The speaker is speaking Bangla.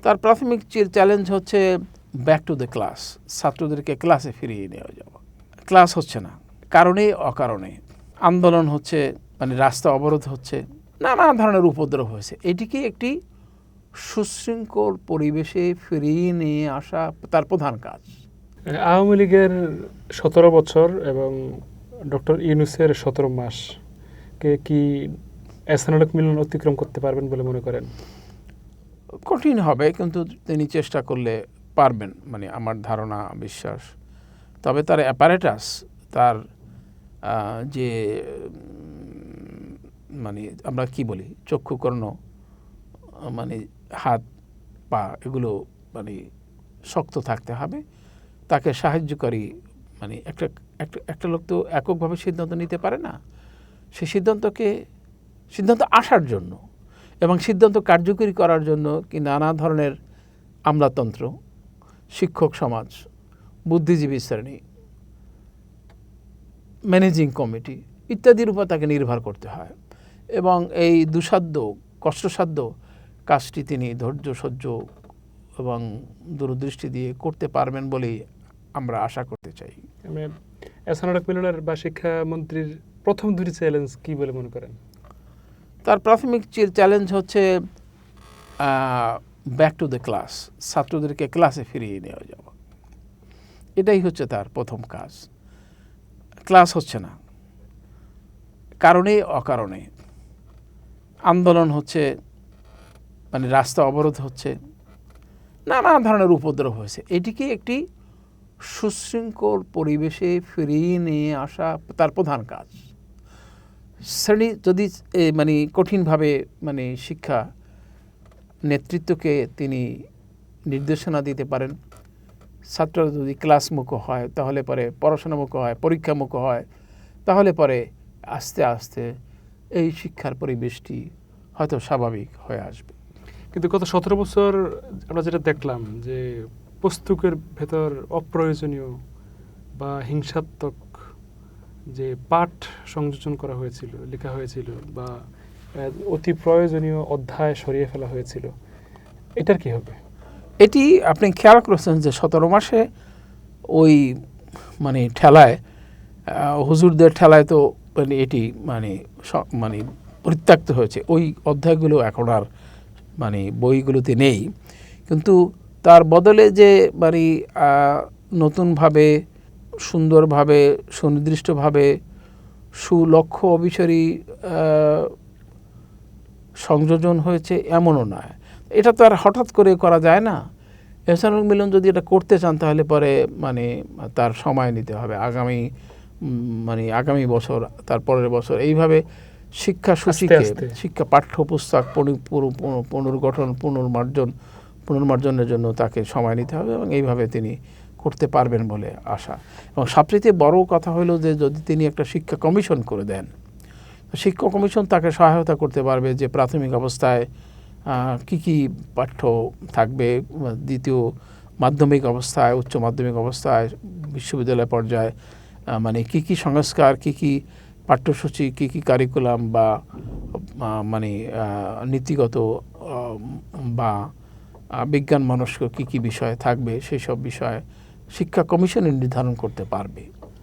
তার প্রাথমিক চ্যালেঞ্জ হচ্ছে ব্যাক টু দ্য ক্লাস, ছাত্রদেরকে ক্লাসে ফিরিয়ে নেওয়া যাওয়া। ক্লাস হচ্ছে না, কারণে অকারণে আন্দোলন হচ্ছে, মানে রাস্তা অবরোধ হচ্ছে, নানা ধরনের উপদ্রব হয়েছে। এটিকে একটি সুশৃঙ্খল পরিবেশে ফিরিয়ে নিয়ে আসা তার প্রধান কাজ। আওয়ামী লীগের 17 বছর এবং ডক্টর ইউনূসের 17 মাসকে কি এহসানুল মিলন অতিক্রম করতে পারবেন বলে মনে করেন? কঠিন হবে, কিন্তু তিনি চেষ্টা করলে পারবেন, মানে আমার ধারণা, বিশ্বাস। তবে তার অ্যাপারেটাস, তার যে মানে আমরা কি বলি চক্ষুকর্ণ, মানে হাত পা, এগুলো মানে শক্ত থাকতে হবে। তাকে সাহায্যকারী, মানে একটা লোক তো এককভাবে সিদ্ধান্ত নিতে পারে না। সেই সিদ্ধান্ত আসার জন্য এবং সিদ্ধান্ত কার্যকরী করার জন্য কি নানা ধরনের আমলাতন্ত্র, শিক্ষক সমাজ, বুদ্ধিজীবী শ্রেণী, ম্যানেজিং কমিটি ইত্যাদির উপর তাকে নির্ভর করতে হয়। এবং এই দুঃসাধ্য, কষ্টসাধ্য কাজটি তিনি ধৈর্য সহ্য এবং দূরদৃষ্টি দিয়ে করতে পারবেন বলেই আমরা আশা করতে চাই। এহসানুল মিলনের বা শিক্ষামন্ত্রীর প্রথম দুটি চ্যালেঞ্জ কি বলে মনে করেন? তার প্রাথমিক চ্যালেঞ্জ হচ্ছে ব্যাক টু দ্য ক্লাস, ছাত্রদেরকে ক্লাসে ফিরিয়ে নেওয়া যাওয়া। এটাই হচ্ছে তার প্রথম কাজ। ক্লাস হচ্ছে না, কারণে অকারণে আন্দোলন হচ্ছে, মানে রাস্তা অবরোধ হচ্ছে, নানা ধরনের উপদ্রব হয়েছে। এটিকে একটি সুশৃঙ্খল পরিবেশে ফিরিয়ে নিয়ে আসা তার প্রধান কাজ। শ্রেণী যদি মানে কঠিনভাবে, মানে শিক্ষা নেতৃত্বকে তিনি নির্দেশনা দিতে পারেন, ছাত্ররা যদি ক্লাসমুখ হয়, তাহলে পরে পড়াশোনামুখ হয়, পরীক্ষামুখ হয়, তাহলে পরে আস্তে আস্তে এই শিক্ষার পরিবেশটি হয়তো স্বাভাবিক হয়ে আসবে। কিন্তু গত 17 বছর আমরা যেটা দেখলাম যে পুস্তকের ভেতর অপ্রয়োজনীয় বা হিংসাত্মক যে পাঠ সংযোজন করা হয়েছিল, লেখা হয়েছিল, বা অতি প্রয়োজনীয় অধ্যায় সরিয়ে ফেলা হয়েছিল, এটার কি হবে? এটি আপনি খেয়াল করেছেন যে 17 মাসে ওই মানে ঠেলায়, হুজুরদের ঠেলায় তো মানে এটি মানে পরিত্যক্ত হয়েছে। ওই অধ্যায়গুলো এখন আর মানে বইগুলোতে নেই। কিন্তু তার বদলে যে মানে নতুনভাবে, সুন্দরভাবে, সুনির্দিষ্টভাবে, সুলক্ষ্য অবিচারী সংযোজন হয়েছে এমনও নয়। এটা তো আর হঠাৎ করে করা যায় না। এহসানুল মিলন যদি এটা করতে চান তাহলে পরে মানে তার সময় নিতে হবে। আগামী বছর, তার পরের বছর, এইভাবে শিক্ষা সূচিকে, শিক্ষা পাঠ্যপুস্তক পুনর্গঠন, পুনর্মার্জনের জন্য তাকে সময় নিতে হবে এবং এইভাবে তিনি করতে পারবেন বলে আশা। এবং সবচেয়ে বড় কথা হলো যে যদি তিনি একটা শিক্ষা কমিশন করে দেন, শিক্ষা কমিশন তাকে সহায়তা করতে পারবে যে প্রাথমিক অবস্থায় কি কি পাঠ্য থাকবে, দ্বিতীয় মাধ্যমিক অবস্থায়, উচ্চ মাধ্যমিক অবস্থায়, বিশ্ববিদ্যালয় পর্যায়ে মানে কি কি সংস্কার, কি কি পাঠ্যসূচি, কি কি কারিকুলাম বা মানে নীতিগত বা বিজ্ঞান মনস্ক কি কি বিষয় থাকবে, সেই সব বিষয়ে শিক্ষা কমিশনে নির্ধারণ করতে পারবে।